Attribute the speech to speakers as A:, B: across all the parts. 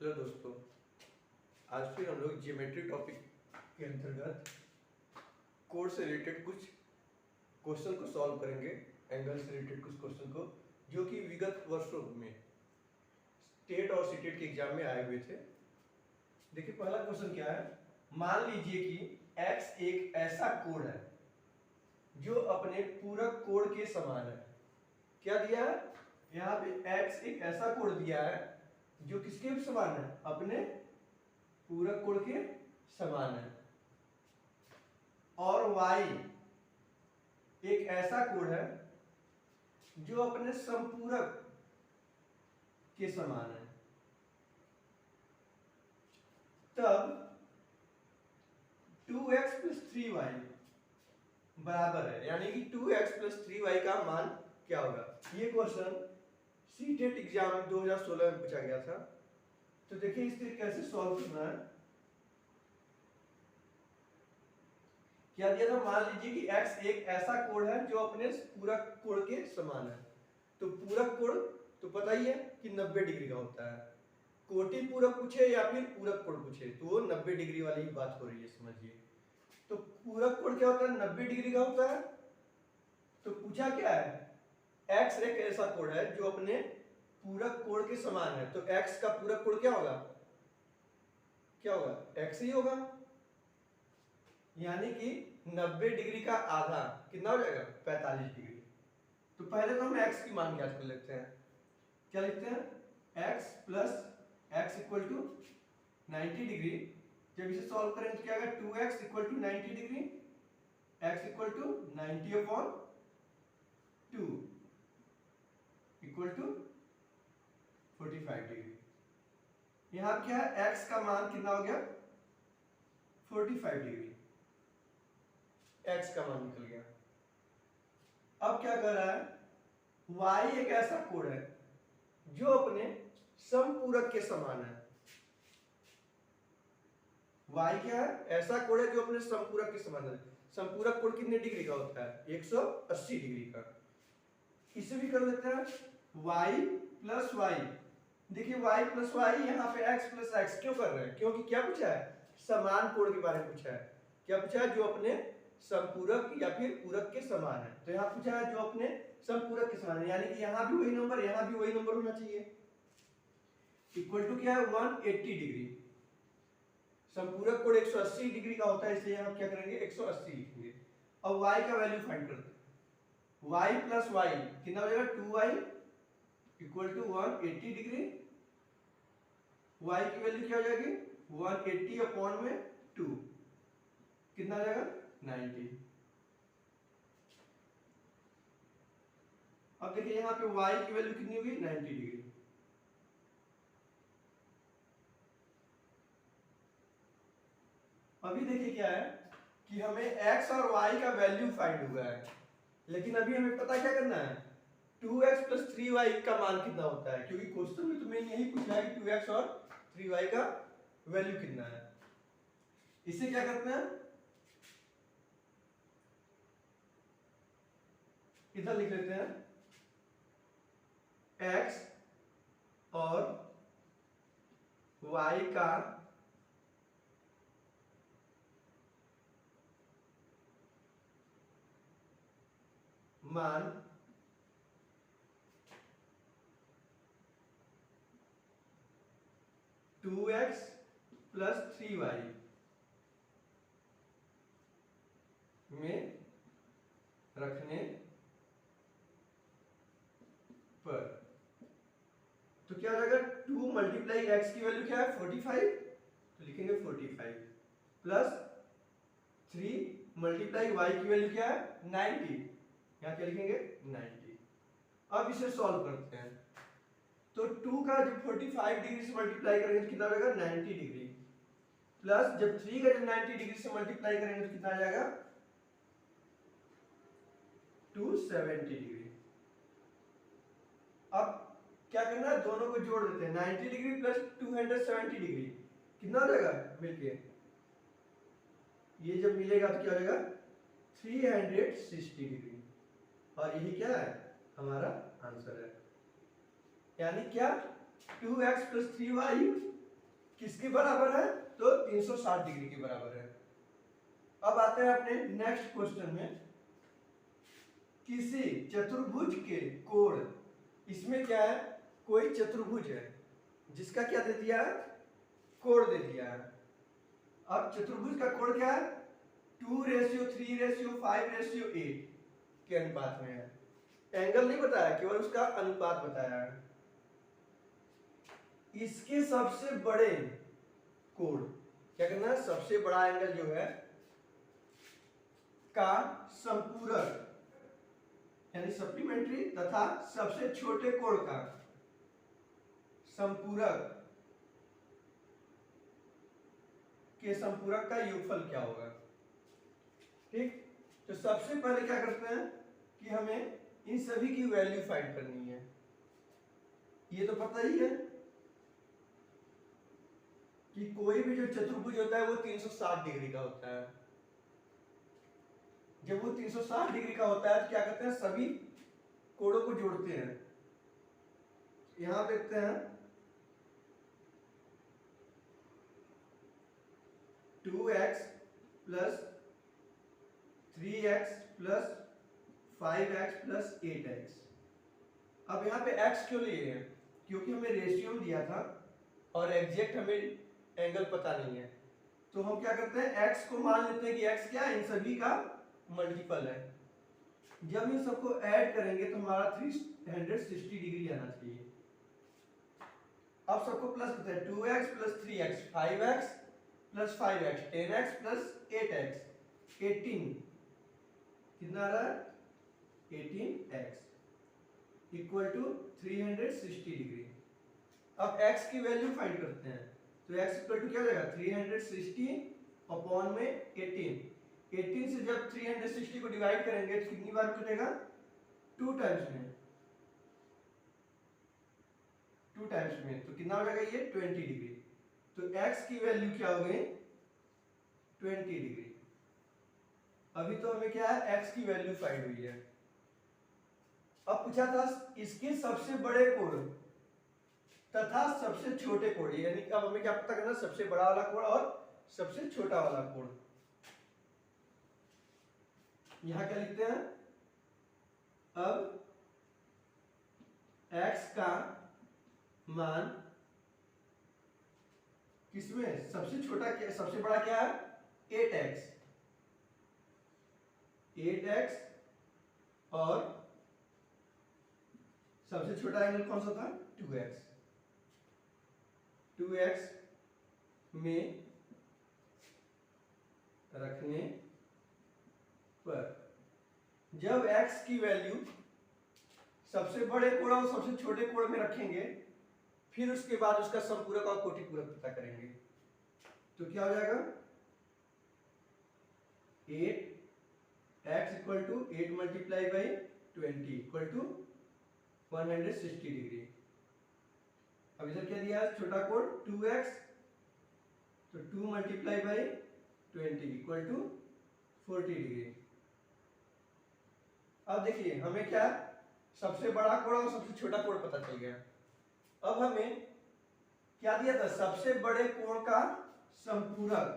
A: Hello दोस्तों, आज फिर हम लोग जियोमेट्री टॉपिक के अंतर्गत कोड से रिलेटेड कुछ क्वेश्चन को सॉल्व करेंगे। एंगल से रिलेटेड कुछ क्वेश्चन को जो कि विगत वर्षों में स्टेट और सीटेट के एग्जाम में आए हुए थे। देखिए पहला क्वेश्चन क्या है। मान लीजिए कि x एक ऐसा कोण है जो अपने पूरक कोण के समान है। क्या दिया है यहाँ पे? x एक ऐसा कोण दिया है जो किसके समान है? अपने पूरक कोण के समान है। और y एक ऐसा कोण है जो अपने समपूरक के समान है। तब 2x + 3y बराबर है, यानी कि 2x + 3y का मान क्या होगा? ये क्वेश्चन सीटेट एग्जाम 2016 में पूछा गया था। तो देखिए इसे कैसे सॉल्व करना है। क्या दिया था? मान लीजिए कि x एक ऐसा कोण है जो अपने पूरक कोण के समान है। तो पूरक कोण तो पता ही है कि 90 डिग्री का होता है। कोटि पूरक पूछे या फिर पूरक कोण पूछे तो वो 90 डिग्री वाली ही बात हो रही है, समझिए। तो पूरक कोण क्या होता है? 90 डिग्री का होता है। तो पूछा क्या है? x एक ऐसा कोण है जो अपने पूरक कोण के समान है। तो x का पूरक कोण क्या होगा? क्या होगा? x ही होगा। यानी कि 90 डिग्री का आधा कितना हो जाएगा? 45 डिग्री। तो पहले तो हम x की मान ज्ञात कर लेते हैं। क्या लिखते हैं? x + x = 90 degree. जब इसे सॉल्व करेंगे तो क्या आएगा? 2x = 90 degree, x = 90/2 = 45 degree. यहां क्या है? x का मान कितना हो गया? 45 डिग्री। x का मान निकल गया। अब क्या कर रहा है? y एक ऐसा कोण है जो अपने समपूरक के समान है। y क्या है? ऐसा कोण है जो अपने समपूरक के समान है। समपूरक कोण कितने डिग्री का होता है? 180 डिग्री का। इसे भी कर लेते हैं y + y। देखिए y + y, यहाँ पे x + x क्यों कर रहे हैं? क्योंकि क्या पूछा है? समान कोण के बारे में पूछा है। क्या पूछा है? जो अपने समपूरक या फिर पूरक के समान है। तो यहाँ पूछा है जो अपने समपूरक के समान है, यानी कि यहाँ भी वही नंबर, यहाँ भी वही नंबर होना चाहिए। इक्वल टू क्या है? 180 डिग्री। समपूरक कोण 180 डिग्री का होता है, इसलिए हम क्या करेंगे? 180 लिखेंगे। अब y का वैल्यू फाइंड करते हैं। y + y कितना हो जाएगा? 2y = 180 degree. y की वैल्यू क्या हो जाएगी? 180/2 कितना आ जाएगा? 90। अब देखिए यहाँ पे y की वैल्यू कितनी हुई? 90 डिग्री। अभी देखिए क्या है कि हमें x और y का वैल्यू फाइंड हुआ है, लेकिन अभी हमें पता क्या करना है? 2x + 3y का मान कितना होता है, क्योंकि क्वेश्चन में तुम्हें यही पूछा है कि 2x और 3y का वैल्यू कितना है। इसे क्या करते हैं? इधर लिख लेते हैं x और y का मान टू एक्स + 3y में रखने पर तो क्या हो जाएगा? 2 × x की वैल्यू क्या है? 45। तो लिखेंगे 45 प्लस 3 × y की वैल्यू क्या है? 90। यहाँ क्या लिखेंगे? 90। अब इसे सॉल्व करते हैं। तो 2 का जब 45 डिग्री से मल्टीप्लाई करेंगे तो कितना होगा? 90 डिग्री। प्लस जब 3 का जब 90 डिग्री से मल्टीप्लाई करेंगे तो कितना आ जाएगा? 270 डिग्री। अब क्या करना है? दोनों को जोड़ देते हैं। 90 डिग्री प्लस 270 डिग्री कितना हो जाएगा मिलके? ये जब मिलेगा तो क्या हो जाएगा? 360 डिग्री। और यही क्या है? हमारा आंसर है। यानी क्या? 2x + 3y किसके बराबर है? तो 360 डिग्री के बराबर है। अब आते हैं अपने नेक्स्ट क्वेश्चन में। किसी चतुर्भुज के कोण, इसमें क्या है, कोई चतुर्भुज है जिसका क्या दे दिया है, कोण दे दिया है। अब चतुर्भुज का कोण क्या है, 2:3:5:8 के अनुपात में है। एंगल नहीं बताया, केवल उसका अनुपात बताया है। इसके सबसे बड़े कोण क्या करना है, सबसे बड़ा एंगल जो है का संपूरक यानी सप्लीमेंट्री तथा सबसे छोटे कोण का संपूरक के संपूरक का योगफल क्या होगा। ठीक, तो सबसे पहले क्या करते हैं कि हमें इन सभी की वैल्यू फाइंड करनी है। ये तो पता ही है कि कोई भी जो चतुर्भुज होता है वो 360 डिग्री का होता है। जब वो 360 डिग्री का होता है तो क्या करते हैं, सभी कोणों को जोड़ते हैं। यहां देखते हैं 2x plus 3x plus 5x plus 8x। अब यहाँ पे x क्यों लिए हैं, क्योंकि हमें रेशियो दिया था और एग्जैक्ट हमें एंगल पता नहीं है। तो हम क्या करते हैं, x को मान लेते हैं कि x क्या है, इन सभी का मल्टीपल है। जब इन सबको ऐड करेंगे तो हमारा 360 डिग्री आना चाहिए। अब सबको प्लस करते हैं, 2x plus 3x 5x plus 5x 10x plus 8x 18, कितना आ रहा है, 18x इक्वल टू 360 डिग्री। अब x की वैल्यू फाइंड करते हैं, तो x इक्वल टू क्या हो जाएगा, 360 अपॉन में 18 से जब 360 को डिवाइड करेंगे तो कितनी बार कटेगा, 2 टाइम्स में, तो कितना हो जाएगा ये 20 डिग्री। तो x की वैल्यू क्या हो गई, 20 डिग्री। अभी तो हमें क्या है, x की वैल्यू फाइंड हुई है। अब पूछा था इसके सबसे बड़े कोण तथा सबसे छोटे कोण, यानी अब हमें क्या पता करना, सबसे बड़ा वाला कोण और सबसे छोटा वाला कोण। यहां क्या लिखते हैं, अब x का मान किसमें, सबसे छोटा क्या, सबसे बड़ा क्या है, 8x और सबसे छोटा एंगल कौन सा था, 2x में रखने पर जब x की वैल्यू सबसे बड़े कोण और सबसे छोटे कोण में रखेंगे, फिर उसके बाद उसका संपूरक और कोटिपूरक पता करेंगे, तो क्या हो जाएगा, 8x equal to 8 multiply by 20 equal to 160 degree. अब इधर क्या दिया, छोटा कोण 2x, तो 2 multiply by 20 equal to 40 degree. अब देखिए हमें क्या, सबसे बड़ा कोण और सबसे छोटा कोण पता चल गया। अब हमें क्या दिया था, सबसे बड़े कोण का संपूरक,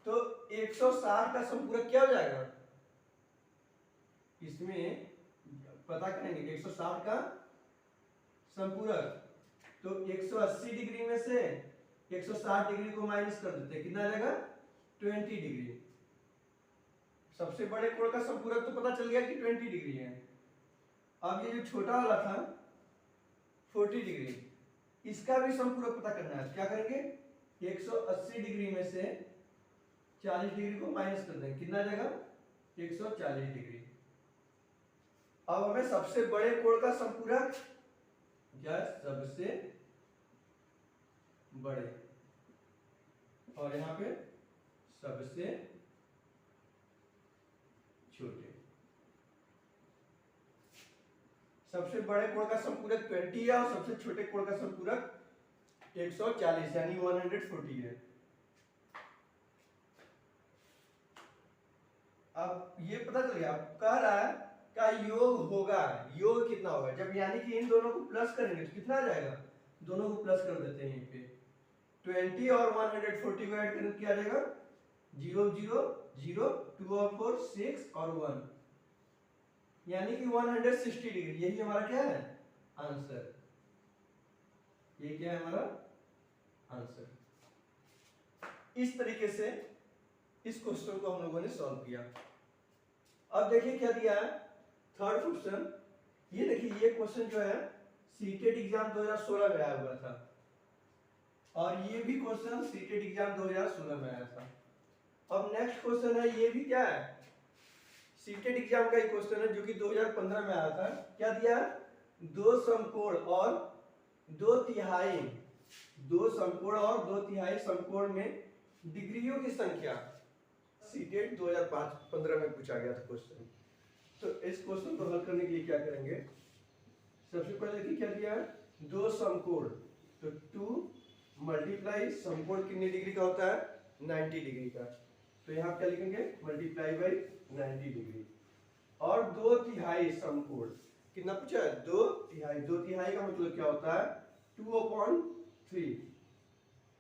A: तो 160 का संपूरक क्या हो जाएगा, इसमें पता करेंगे 160 का संपूरक, तो 180 डिग्री में से 160 डिग्री को माइनस कर देते हैं, कितना आ जाएगा, 20 डिग्री। सबसे बड़े कोण का संपूरक तो पता चल गया कि 20 डिग्री है। अब ये जो छोटा वाला था 40 डिग्री, इसका भी संपूरक पता करना है, क्या करेंगे, 180 डिग्री में से 40 डिग्री को माइनस कर देंगे, कितना आ जाएगा, 140 डिग्री। अब हमें सबसे बड़े कोण का संपूरक या सबसे बड़े, और यहां पे सबसे छोटे। सबसे बड़े कोण का संपूरक 20 है और सबसे छोटे कोण का संपूरक 140 यानी 140 है। अब ये पता चल गया, कह रहा है का योग होगा, योग कितना होगा, जब यानी कि इन दोनों को प्लस करेंगे तो कितना आ जाएगा, दोनों को प्लस कर देते हैं यहीं पे, 20 और 140 को ऐड करके क्या आ जाएगा 0 0 0 2 और 4 6 और 1 यानी कि 160 डिग्री। यही हमारा क्या है आंसर। ये क्या है हमारा आंसर। इस तरीके से इस क्वेश्चन को हम लोगों ने सॉल्व किया। अब देखिए क्या दिया है थर्ड क्वेश्चन। ये देखिए ये क्वेश्चन जो है सीटेट एग्जाम 2016 में आया हुआ था और ये भी क्वेश्चन सीटेट एग्जाम 2016 में आया था। अब नेक्स्ट क्वेश्चन है ये भी क्या है सीटेट एग्जाम का ही क्वेश्चन है जो कि 2015 में आया था। क्या दिया दो समकोण और दो तिहाई समकोण में डिग्रियों की संख्या। सीटेट 2015 में पूछा गया था क्वेश्चन। तो इस क्वेश्चन को हल करने के लिए क्या करेंगे सबसे पहले कि क्या दिया है दो समकोण तो 2 मल्टीप्लाई समकोण कितने डिग्री का होता है 90 डिग्री का। तो यहाँ क्या लिखेंगे मल्टीप्लाई बाई 90 डिग्री। और दो तिहाई समकोण कितना पूछा है दो तिहाई का मतलब क्या होता है 2/3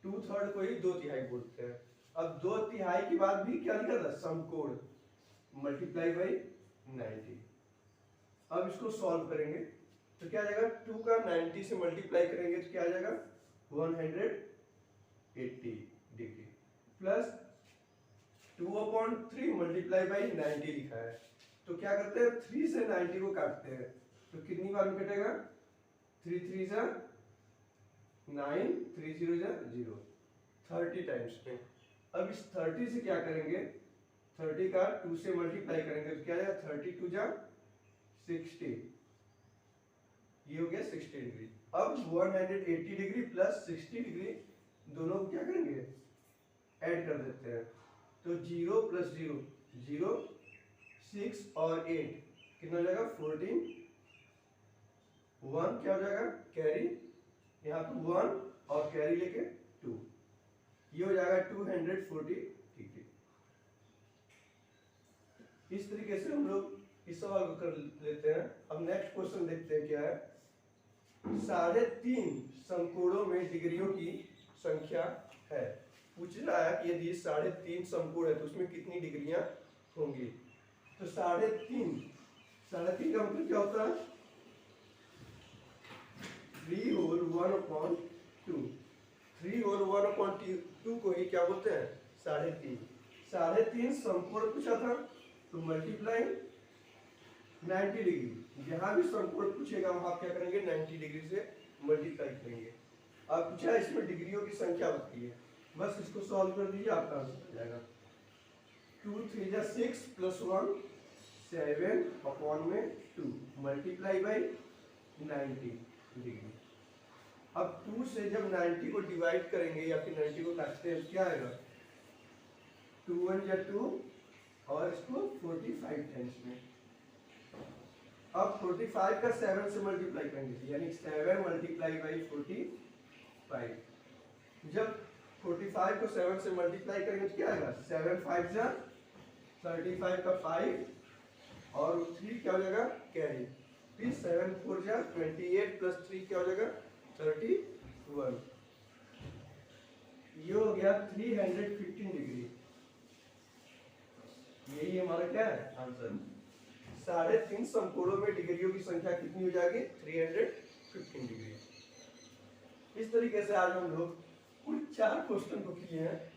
A: 2/3 को ही दो तिहाई बोलते हैं। अब दो तिहाई के बाद भी क्या लिखा था समकोण मल्टीप्लाई बाई 90। अब इसको सॉल्व करेंगे तो क्या आ जाएगा 2 का 90 से मल्टीप्लाई करेंगे तो क्या आ जाएगा 180 डिग्री प्लस 2/3 मल्टीप्लाई बाई 90 लिखा है। तो क्या करते हैं 3 से 90 को काटते हैं तो कितनी बार में कटेगा 3 3 जा 9 3 0 जा 0 30 टाइम्स में। अब इस 30 से क्या करेंगे 30 का 2 से मल्टीप्लाई करेंगे तो क्या आएगा 32 जा 60 ये हो गया 60 डिग्री। अब 180 डिग्री प्लस 60 डिग्री दोनों को क्या करेंगे ऐड कर देते हैं तो 0 प्लस 0 0 6 और 8 कितना हो जाएगा 14 1 क्या हो जाएगा कैरी यहाँ पे 1 और कैरी लेके 2 ये हो जाएगा 240 डिग्री। इस तरीके से हम लोग इस सवाल को कर लेते हैं। अब नेक्स्ट क्वेश्चन देखते हैं क्या है 3.5 समकोणों में डिग्रियों की संख्या है। पूछ रहा है कि यदि 3.5 समकोण है तो उसमें कितनी डिग्रियां होंगी। तो 3.5 का मतलब क्या होता है 3 होल 1/2 3 होल 1/2 को ही क्या बोलते हैं 3.5 समकोण पूछा था तो मल्टीप्लाई 90 डिग्री। जहां भी समकोण पूछेगा वहां क्या करेंगे 90 डिग्री से मल्टीप्लाई करेंगे। अब पूछा इसमें डिग्रियों की संख्या बताइए बस इसको सॉल्व कर दीजिए आपका आंसर आ जाएगा 2 3 जा 6 प्लस 1 7/2 मल्टीप्लाई बाई 90 डिग्री। अब 2 से जब 90 को डिवाइड करेंगे या फिर 90 को काटते हैं क्या आएगा 2 1 या 2 और इसको 45 टाइम्स में। अब 45 का 7 से मल्टीप्लाई करेंगे यानी 7 मल्टीप्लाई बाई 45। जब 45 को 7 से मल्टीप्लाई करेंगे तो क्या आएगा 7 5 जा 35 का 5 और 3 क्या हो जाएगा कैरी फिर 7 4 जा 28 प्लस 3 क्या हो जाएगा 31। ये हो गया 315 डिग्री। यही हमारा क्या है आंसर। 3.5 समकोणों में डिग्रियों की संख्या कितनी हो जाएगी 315 डिग्री। इस तरीके से आज हम लोग कुल 4 क्वेश्चन को किए हैं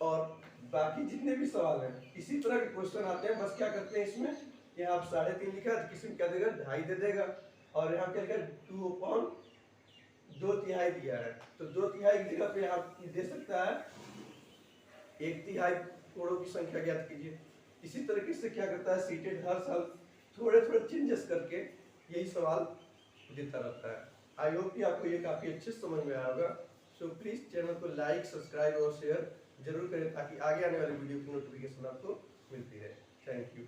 A: और बाकी जितने भी सवाल हैं इसी तरह के क्वेश्चन आते हैं। बस क्या करते हैं इसमें यहाँ आप 3.5 लिखा है किसी में क्या देगा 2.5 दे देगा और यहाँ क्या लिखा 2/2 दिया है तो 2/3 की जगह पे आप दे सकता है 1/3 कोणों की संख्या ज्ञात कीजिए। इसी तरीके से क्या करता है सीटेट हर साल थोड़े थोड़े चेंजेस करके यही सवाल देता रहता है। आई होप कि आपको ये काफी अच्छे समझ में आया होगा। सो प्लीज चैनल को लाइक सब्सक्राइब और शेयर जरूर करें ताकि आगे आने वाली वीडियो की नोटिफिकेशन आपको मिलती रहे। Thank you.